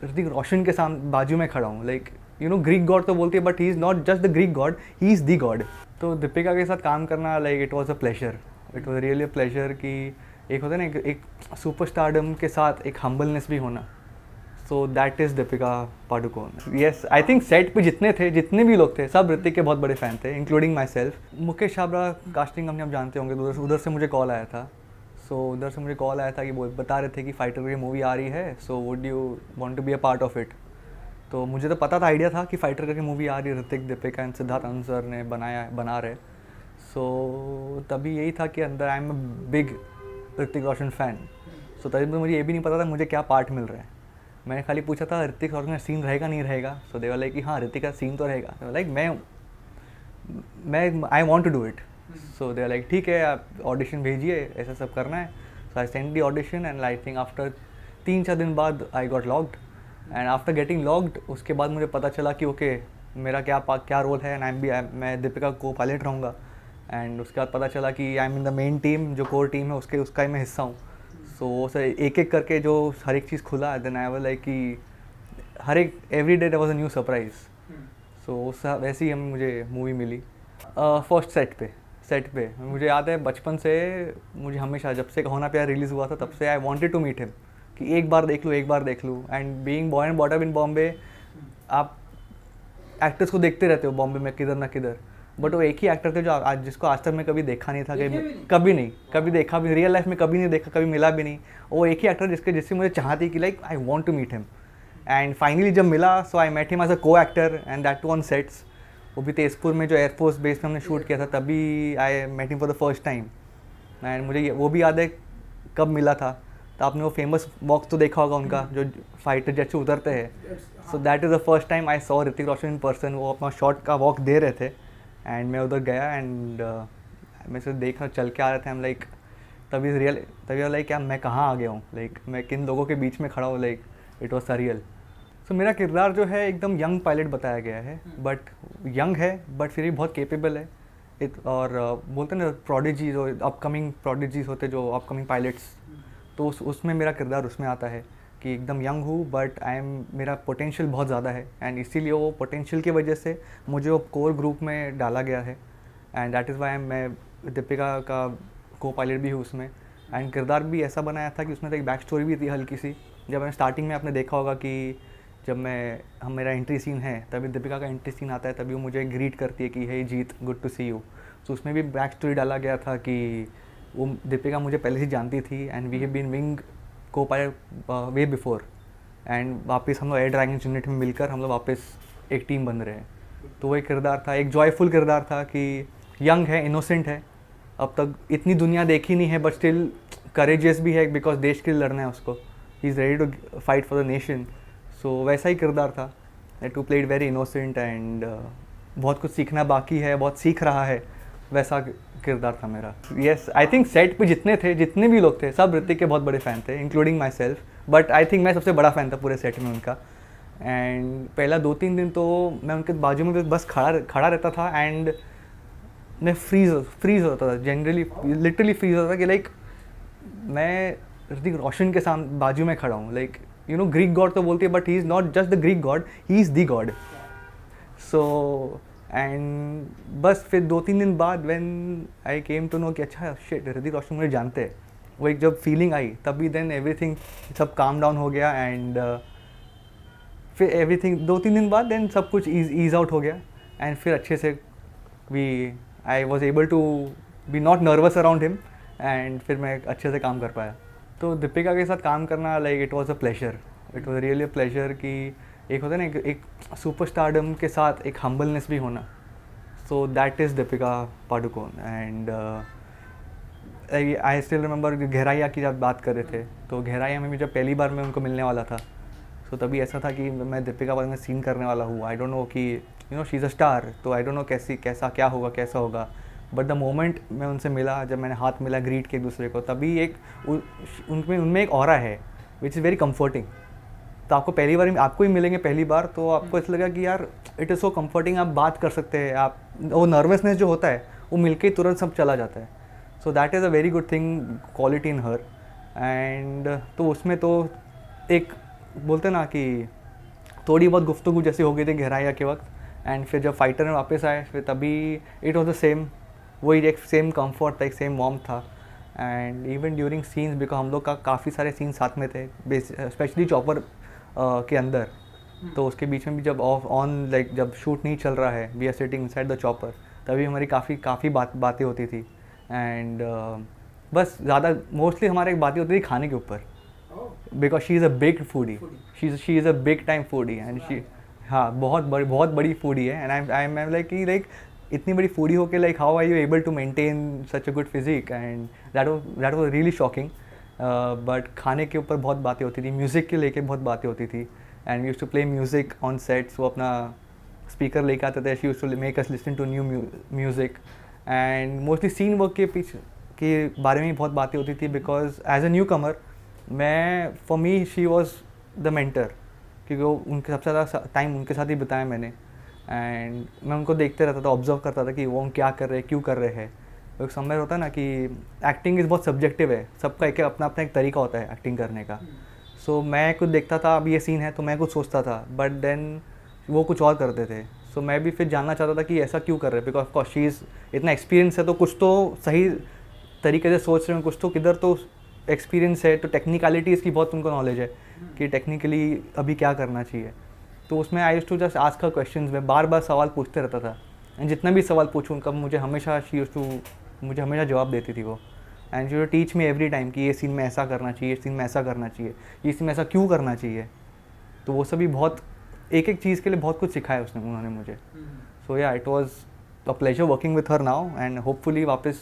ऋतिक रोशन के सामने बाजू में खड़ा हूँ। Like you know Greek god तो बोलती है, but he is not just the Greek god, he is the God. तो दीपिका के साथ काम करना like it was a pleasure, it was really a pleasure कि एक होता है ना एक सुपर स्टारडम के साथ एक हम्बलनेस भी होना। So that is Deepika Padukone. Yes, I think set पे जितने भी लोग थे सब ऋतिक के बहुत बड़े फ़ैन थे, including my self. Mukesh Chhabra casting company आप जानते होंगे, तो उधर से मुझे कॉल आया था। उधर से मुझे कॉल आया था कि वो बता रहे थे कि फाइटर की मूवी आ रही है, so would you want to be a part of it. तो मुझे तो पता था, आइडिया था कि फाइटर करके मूवी आ रही है, ऋतिक, दीपिका एंड सिद्धार्थ अंसर ने बना रहे। सो तभी यही था कि अंदर I am a big Hrithik Roshan fan. So तभी मुझे ये भी नहीं पता था मुझे क्या पार्ट मिल रहा है। मैंने खाली पूछा था ऋतिक रोशन का सीन रहेगा नहीं रहेगा। सो दे वर लाइक कि हाँ ऋतिक का सीन तो रहेगा। लाइक मैं I want to do it. So they like ठीक है, आप ऑडिशन भेजिए, ऐसा सब करना है। So I send the audition and I think after 3-4 दिन बाद I got logged. And after getting logged उसके बाद मुझे पता चला कि ओके मेरा क्या रोल है, एंड मैं दीपिका को पायलट रहूँगा। एंड उसके बाद पता चला कि I am in the main team, जो कोर टीम है उसका ही मैं हिस्सा हूँ। सो वो एक एक करके जो हर एक चीज़ खुला, देन आई वाज लाइक कि हर एक every day was a new surprise. So वैसे ही हमें मुझे मूवी मिली। फर्स्ट सेट पे मुझे याद है बचपन से, मुझे हमेशा जब से होना प्यार रिलीज़ हुआ था तब से I wanted to meet him, कि एक बार देख लूँ। And being born and brought up in Bombay, आप एक्टर्स को देखते रहते हो बॉम्बे में किधर ना किधर, बट वो एक ही एक्टर थे जो जिसको आज तक मैं कभी देखा नहीं था, कभी देखा भी रियल लाइफ में कभी नहीं देखा, कभी मिला भी नहीं। वो एक ही एक्टर जिससे मुझे चाह थी कि like I want to meet him. And finally जब मिला, so I met him as a co actor and that too on sets. वो भी तेजपुर में जो एयरफोर्स बेस में हमने शूट किया था, तभी I met him for the first time. And मुझे वो भी याद है कब मिला था। तो आपने वो फेमस वॉक तो देखा होगा उनका, जो फाइटर जेट से उतरते हैं। सो that is the first time I saw Hrithik Roshan in person. वो अपना शॉट का वॉक दे रहे थे एंड मैं उधर गया एंड मैं से देखा चल के आ रहे थे हम, लाइक तभी लाइक क्या मैं कहाँ आ गया हूँ, लाइक मैं किन लोगों के बीच में खड़ा हूँ, लाइक इट वॉज सरियल। सो मेरा किरदार जो है एकदम यंग पायलट बताया गया है, बट यंग है बट फिर भी बहुत केपेबल है। और बोलते हैं ना प्रोडिजी, जो अपकमिंग प्रोडिजीज होते जो अपकमिंग पायलट्स, तो उसमें मेरा किरदार उसमें आता है कि एकदम यंग हूँ बट मेरा पोटेंशियल बहुत ज़्यादा है। एंड इसीलिए वो पोटेंशियल की वजह से मुझे वो कोर ग्रुप में डाला गया है। एंड दैट इज़ वाई मैं दीपिका का को पायलट भी हूँ उसमें। एंड किरदार भी ऐसा बनाया था कि उसमें तो एक बैक स्टोरी भी थी हल्की सी। जब मैं स्टार्टिंग में आपने देखा होगा कि जब मेरा एंट्री सीन है, तभी दीपिका का एंट्री सीन आता है, तभी वो मुझे ग्रीट करती है कि हे जीत, गुड टू सी यू। तो उसमें भी बैक स्टोरी डाला गया था कि वो दीपिका मुझे पहले से जानती थी and we have been wing co pilot way before. And वापस हम लोग एयर ड्रैगन यूनिट में मिलकर हम लोग वापस एक टीम बन रहे हैं। तो वो एक किरदार था, एक जॉयफुल किरदार था कि यंग है, इनोसेंट है, अब तक इतनी दुनिया देखी नहीं है, बट स्टिल करेजियस भी है बिकॉज देश के लिए लड़ना है उसको। He is ready to fight for the nation. So वैसा ही किरदार था, too played very innocent and बहुत कुछ सीखना बाकी है, बहुत सीख रहा है, वैसा किरदार था मेरा। येस, आई थिंक सेट पे जितने भी लोग थे सब ऋतिक के बहुत बड़े फ़ैन थे, including my self, but I think मैं सबसे बड़ा फ़ैन था पूरे सेट में उनका। एंड पहला 2-3 दिन तो मैं उनके बाजू में बस खड़ा रहता था एंड मैं फ्रीज होता था, जनरली लिटरली फ्रीज होता था कि लाइक मैं ऋतिक रोशन के सामने बाजू में खड़ा हूँ। Like you know Greek god तो बोलती है, but he is not just the Greek god, he is the god. So and बस फिर 2-3 दिन बाद when I came to know कि अच्छा शिट ऋतिक रोशन मुझे जानते हैं, वो एक जब फीलिंग आई तभी देन एवरीथिंग सब काम डाउन हो गया। एंड फिर एवरीथिंग 2-3 दिन बाद देन सब कुछ ईज आउट हो गया एंड फिर अच्छे से I was able to be not nervous around him and फिर मैं अच्छे से काम कर पाया। तो दीपिका के साथ काम करना like it was a pleasure, it was really a pleasure कि एक होता है ना एक सुपर स्टारडम के साथ एक हम्बलनेस भी होना। So that is Deepika Padukone. And I still remember गहराइया की जब बात कर रहे थे, तो गहराइया में भी जब पहली बार मैं उनको मिलने वाला था, तो तभी ऐसा था कि मैं दीपिका बाद में सीन करने वाला हूँ। आई डोंट नो कि you know she is a star, तो आई डोंट नो क्या होगा। बट द मोमेंट मैं उनसे मिला, जब मैंने हाथ मिला ग्रीट के एक दूसरे को, तभी एक उनमें एक ऑरा है विच इज़ वेरी कम्फर्टिंग। तो आपको पहली बार आपको ही मिलेंगे पहली बार, तो आपको ऐसा लगा कि यार इट इज़ सो कम्फर्टिंग, आप बात कर सकते हैं, आप वो नर्वसनेस जो होता है वो मिलके ही तुरंत सब चला जाता है। सो that is a very good thing quality in her. And तो उसमें तो एक बोलते ना कि थोड़ी बहुत गुफ्तगू जैसी हो गई थी गहराइया के वक्त, एंड फिर जब फाइटर में वापस आए फिर तभी इट वॉज द सेम, वही एक सेम कंफर्ट था, एक सेम वार्म था। And even during scenes, because हम लोग का काफ़ी सारे सीन्स साथ में थे, स्पेशली चॉपर के अंदर, तो उसके बीच में भी जब ऑफ ऑन लाइक जब शूट नहीं चल रहा है, we are sitting inside the chopper, तभी हमारी काफ़ी बातें होती थी। एंड बस ज़्यादा मोस्टली हमारी बातें होती थी खाने के ऊपर, because she is a big foodie, she is a big time foodie and she, हाँ बहुत बड़ी फूडी है। एंड आई एम लाइक इतनी बड़ी फूडी हो के like how are you able to maintain such a good physique, and that was really shocking. But खाने के ऊपर बहुत बातें होती थी, म्यूज़िक के लेके बहुत बातें होती थी, and we used to play music on sets. वो अपना स्पीकर लेके आते थे, she used to make us listen to new music. And mostly scene work के पीछे के बारे में बहुत बातें होती थी, because as a newcomer मैं, for me she was the mentor, क्योंकि वो उनके सबसे ज़्यादा टाइम उनके साथ ही बिताया मैंने। एंड मैं उनको देखते रहता था, ऑब्जर्व करता था कि वो क्या कर रहे हैं, क्यों कर रहे हैं। एक समय होता है ना कि एक्टिंग इज़ बहुत सब्जेक्टिव है, सबका एक अपना अपना एक तरीका होता है एक्टिंग करने का। सो मैं कुछ देखता था, अब ये सीन है तो मैं कुछ सोचता था, बट देन वो कुछ और करते थे। सो मैं भी फिर जानना चाहता था कि ऐसा क्यों कर रहे हैं, बिकॉज ऑफकोर्स शी इज़ इतना एक्सपीरियंस है तो कुछ तो सही तरीके से सोच रहे हैं, कुछ तो किधर तो एक्सपीरियंस है, तो टेक्निकलिटीज़ की बहुत उनको नॉलेज है कि टेक्निकली अभी क्या करना चाहिए। तो उसमें I used to just ask her questions, में बार बार सवाल पूछते रहता था, एंड जितना भी सवाल पूछूँ उनका मुझे हमेशा जवाब देती थी वो। And she teach me every time कि ये सीन में ऐसा करना चाहिए, सीन में ऐसा करना चाहिए, ये सीन में ऐसा क्यों करना चाहिए। तो वो सभी बहुत एक एक चीज़ के लिए बहुत कुछ सिखाया उन्होंने मुझे। सो या it was a pleasure working with her now, and hopefully वापस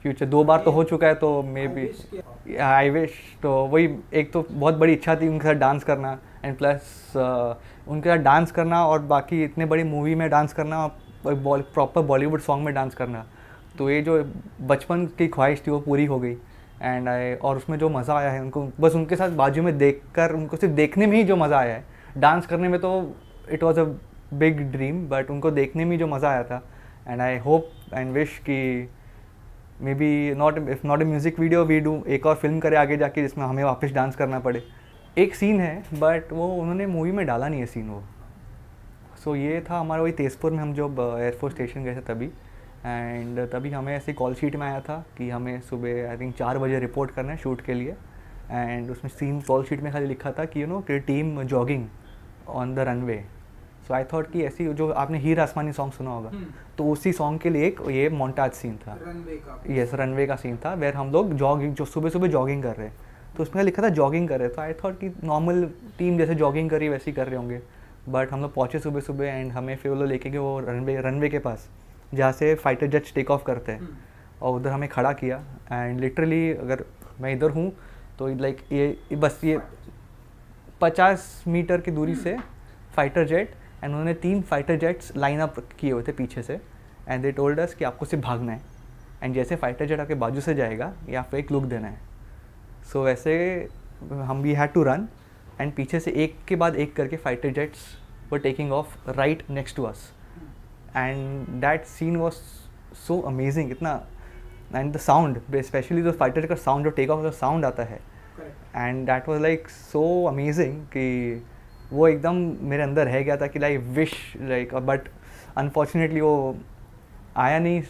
फ्यूचर 2 बार तो हो चुका है, तो मे बी आई विश। तो वही एक तो बहुत बड़ी इच्छा थी उनके साथ डांस करना, एंड प्लस उनके साथ डांस करना और बाकी इतने बड़ी मूवी में डांस करना, प्रॉपर बॉलीवुड सॉन्ग में डांस करना। तो ये जो बचपन की ख्वाहिश थी वो पूरी हो गई। एंड और उसमें जो मज़ा आया है उनको, बस उनके साथ बाजू में देखकर, उनको सिर्फ देखने में ही जो मज़ा आया है, डांस करने में तो it was a big dream, but उनको देखने में जो मज़ा आया था। And I hope and wish कि may be if not a music video, we do एक और फिल्म करे आगे जाके जिसमें हमें वापस डांस करना पड़े। एक सीन है बट वो उन्होंने मूवी में डाला नहीं है सीन वो। सो ये था हमारा वही तेजपुर में हम जब एयरफोर्स स्टेशन गए थे तभी, एंड तभी हमें ऐसे कॉल शीट में आया था कि हमें सुबह आई थिंक 4 बजे रिपोर्ट करना है शूट के लिए। एंड उसमें सीन कॉल शीट में खाली लिखा था कि you know team jogging on the runway. So I thought कि ऐसी, जो आपने हीर आसमानी सॉन्ग सुना होगा, तो उसी सॉन्ग के लिए एक ये मोन्टाज सीन था, यस रनवे का सीन था, वेर हम लोग जॉगिंग, जो सुबह सुबह जॉगिंग कर रहे हैं, तो उसमें लिखा था जॉगिंग कर रहे। तो आई थॉट कि नॉर्मल टीम जैसे जॉगिंग करी वैसे ही कर रहे होंगे। बट हम लोग पहुँचे सुबह सुबह, एंड हमें फिर वो लोग लेके गए वो रनवे के पास जहाँ से फाइटर जेट्स टेक ऑफ करते हैं, और उधर हमें खड़ा किया। एंड लिटरली अगर मैं इधर हूँ तो लाइक ये बस ये 50 मीटर की दूरी से फाइटर जेट, एंड उन्होंने 3 फाइटर जेट्स लाइन अप किए हुए थे पीछे से, एंड दे टोल्ड अस कि आपको सिर्फ भागना है, एंड जैसे फाइटर जेट आपके बाजू से जाएगा या आपको एक लुक देना है। सो वैसे हम we had to run, and पीछे से एक के बाद एक करके fighter jets were taking off right next to us, and that scene was so amazing इतना। एंड द साउंड, स्पेशली जो फाइटर का साउंड, जो टेक ऑफ का साउंड आता है, and that was like so amazing कि वो एकदम मेरे अंदर रह गया था कि like wish like, but unfortunately वो आया नहीं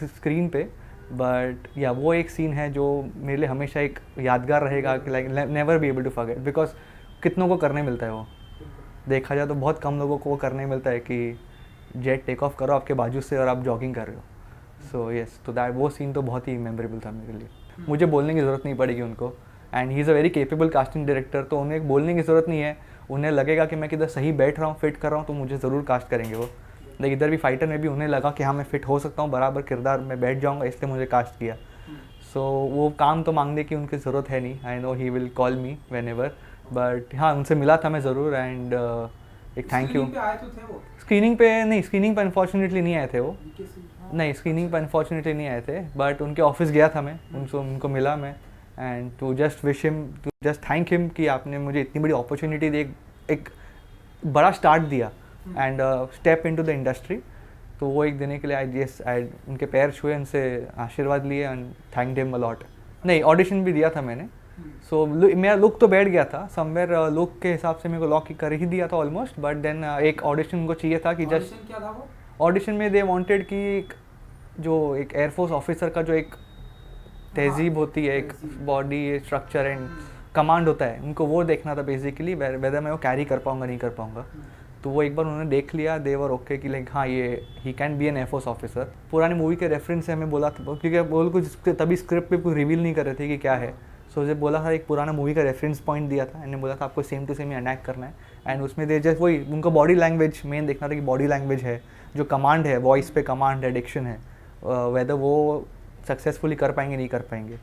स्क्रीन पे। बट या वो एक सीन है जो मेरे लिए हमेशा एक यादगार रहेगा कि like never be able to forget, because कितनों को करने मिलता है वो, देखा जाए तो बहुत कम लोगों को वो करने मिलता है कि जेट टेक ऑफ करो आपके बाजू से और आप जॉगिंग कर रहे हो। सो येस, तो दैट वो सीन तो बहुत ही मेमोरेबल था मेरे लिए। मुझे बोलने की ज़रूरत नहीं पड़ेगी उनको, and he is a very capable casting director, तो उन्हें बोलने की ज़रूरत नहीं है। उन्हें लगेगा कि मैं किधर सही बैठ रहा हूँ, फिट कर रहा हूँ, तो मुझे ज़रूर कास्ट करेंगे वो। लेकिन इधर भी फाइटर में भी उन्हें लगा कि हाँ मैं फ़िट हो सकता हूँ, बराबर किरदार में बैठ जाऊँगा, इसलिए मुझे कास्ट किया। सो वो काम तो मांगने की उनकी ज़रूरत है नहीं। I know he will call me when ever, but हाँ उनसे मिला था मैं ज़रूर, एंड एक थैंक यू। स्क्रीनिंग पे नहीं, स्क्रीनिंग पे अनफॉर्चुनेटली नहीं आए थे वो, नहीं स्क्रीनिंग पे अनफॉर्चुनेटली नहीं आए थे, बट उनके ऑफिस गया था मैं, उनको मिला मैं, and to just wish him, to just thank him कि आपने मुझे इतनी बड़ी अपॉर्चुनिटी दी, एक बड़ा स्टार्ट दिया and step into the industry. तो वो एक देने के लिए आई उनके पैर छुए, उनसे आशीर्वाद लिए, and thank him a lot. नहीं ऑडिशन भी दिया था मैंने, सो मेरा लुक तो बैठ गया था समवेयर, लुक के हिसाब से मेरे को लॉक कर ही दिया था ऑलमोस्ट, बट देन एक ऑडिशन उनको चाहिए था कि जस्ट ऑडिशन क्या था वो? ऑडिशन में दे वांटेड कि जो एक एयरफोर्स ऑफिसर का जो एक तहजीब होती है, एक बॉडी स्ट्रक्चर एंड कमांड होता है, उनको वो देखना था बेसिकली, वेदर मैं वो कैरी कर पाऊंगा नहीं कर पाऊंगा। तो वो एक बार उन्होंने देख लिया, देवर ओके कि लाइक हाँ ये he can be N air force officer. पुरानी मूवी के रेफरेंस से हमें बोला था, क्योंकि बोल कुछ तभी स्क्रिप्ट पे कुछ रिवील नहीं कर रहे थे कि क्या है। सो मुझे बोला था, एक पुराना मूवी का रेफरेंस पॉइंट दिया था, मैंने बोला था आपको सेम टू सेम ही अटैक करना है। एंड उसमें दे जस्ट वही उनको बॉडी लैंग्वेज मेन देखना था कि बॉडी लैंग्वेज है, जो कमांड है, वॉइस पे कमांड है, डिक्शन है, वेदर वो सक्सेसफुली कर पाएंगे नहीं कर पाएंगे।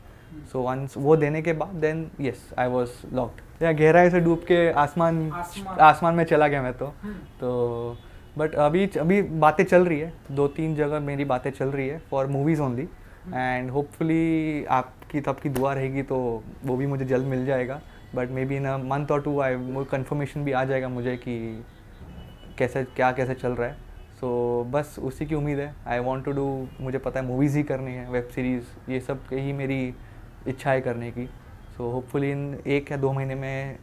सो वंस वो देने के बाद then yes I was locked. या गहराई से डूब के आसमान में चला गया मैं तो बट अभी बातें चल रही है, 2-3 जगह मेरी बातें चल रही है for movies only, and hopefully आपकी तब की दुआ रहेगी तो वो भी मुझे जल्द मिल जाएगा। But may be in a month और 2 वो कन्फर्मेशन भी आ जाएगा मुझे कि कैसे चल रहा है। सो बस उसी की उम्मीद है। आई वॉन्ट टू डू, मुझे पता है मूवीज़ ही करनी है, वेब सीरीज़, ये सब ही मेरी इच्छा है करने की। सो होपफुली इन 1 या 2 महीने में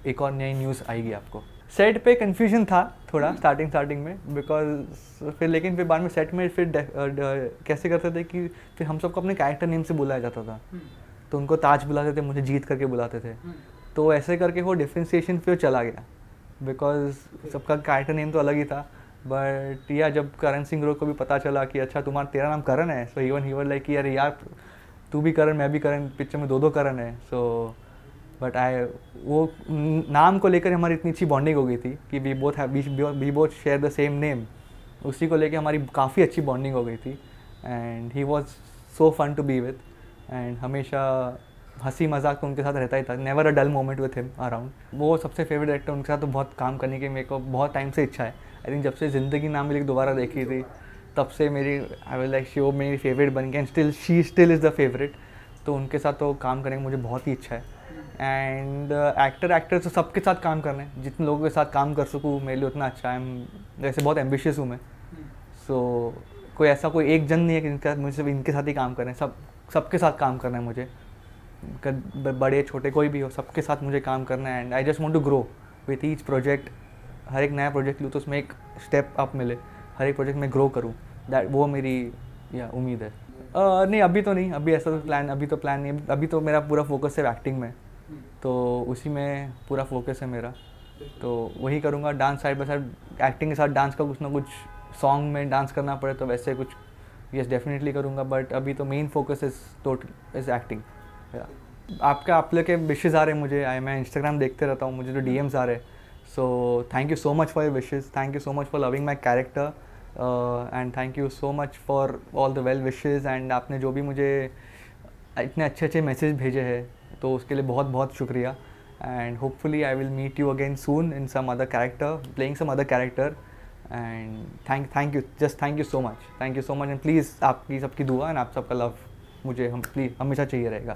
एक और नई न्यूज़ आएगी आपको। सेट पे कन्फ्यूजन था थोड़ा स्टार्टिंग में, बिकॉज फिर बाद में सेट में फिर कैसे करते थे कि फिर हम सबको अपने कैरेक्टर नेम से बुलाया जाता था। तो उनको ताज बुलाते थे, मुझे जीत करके बुलाते थे। तो ऐसे करके वो डिफ्रेंसिएशन फिर चला गया, बिकॉज सबका कैरेक्टर नेम तो अलग ही था। बट या जब करण सिंह को भी पता चला कि अच्छा तेरा नाम करण है, so even he were like कि अरे यार तू भी करण मैं भी करण, पिक्चर में 2 करण है। सो बट वो नाम को लेकर हमारी इतनी अच्छी बॉन्डिंग हो गई थी कि we both share the same name, उसी को लेकर हमारी काफ़ी अच्छी बॉन्डिंग हो गई थी। And he was so fun to be with, and हमेशा हंसी मजाक तो उनके साथ रहता ही था, never a dull moment with him around. वो सबसे फेवरेट एक्टर, उनके साथ तो बहुत काम करने की मेरे को बहुत टाइम से इच्छा है। आई थिंक जब से ज़िंदगी ना मिली दोबारा देखी थी तब से मेरी आई विल लाइक वो मेरी फेवरेट बन गई, and she still is the favourite. तो उनके साथ तो काम करने की मुझे बहुत ही इच्छा है। एंड एक्टर तो सबके साथ काम करना है, जितने लोगों के साथ काम कर सकूँ मेरे लिए उतना अच्छा है। वैसे बहुत एम्बिशियस हूँ मैं, सो कोई एक जन नहीं है कि मुझे सिर्फ इनके साथ ही काम करना है, सबके साथ काम करना है मुझे, बड़े छोटे कोई भी हो, सबके साथ मुझे काम करना है। And I just want to grow with each project. हर एक नया प्रोजेक्ट लूँ तो उसमें एक स्टेप अप मिले, हर एक प्रोजेक्ट में ग्रो करूँ, दैट वो मेरी उम्मीद है। नहीं अभी तो नहीं, अभी ऐसा तो प्लान नहीं है। अभी तो मेरा पूरा फोकस है एक्टिंग में, तो उसी में पूरा फोकस है मेरा, तो वही करूँगा। Dance side by side acting के साथ डांस का कुछ ना कुछ, सॉन्ग में डांस करना पड़े तो वैसे कुछ यस डेफिनेटली करूँगा। बट अभी तो मेन फोकस इज़ एक्टिंग। आप लोग के विशेज़ आ रहे हैं मुझे, मैं इंस्टाग्राम देखते रहता हूँ, मुझे तो DMs आ रहे हैं। So thank you so much for your wishes, thank you so much for loving my character, and thank you so much for all the well wishes. And आपने जो भी मुझे इतने अच्छे मैसेज भेजे हैं तो उसके लिए बहुत बहुत शुक्रिया। And hopefully I will meet you again soon in some other character, playing some other character. And thank you so much. And please आपकी सबकी दुआ एंड आप सबका लव मुझे प्लीज़ हमेशा चाहिए रहेगा।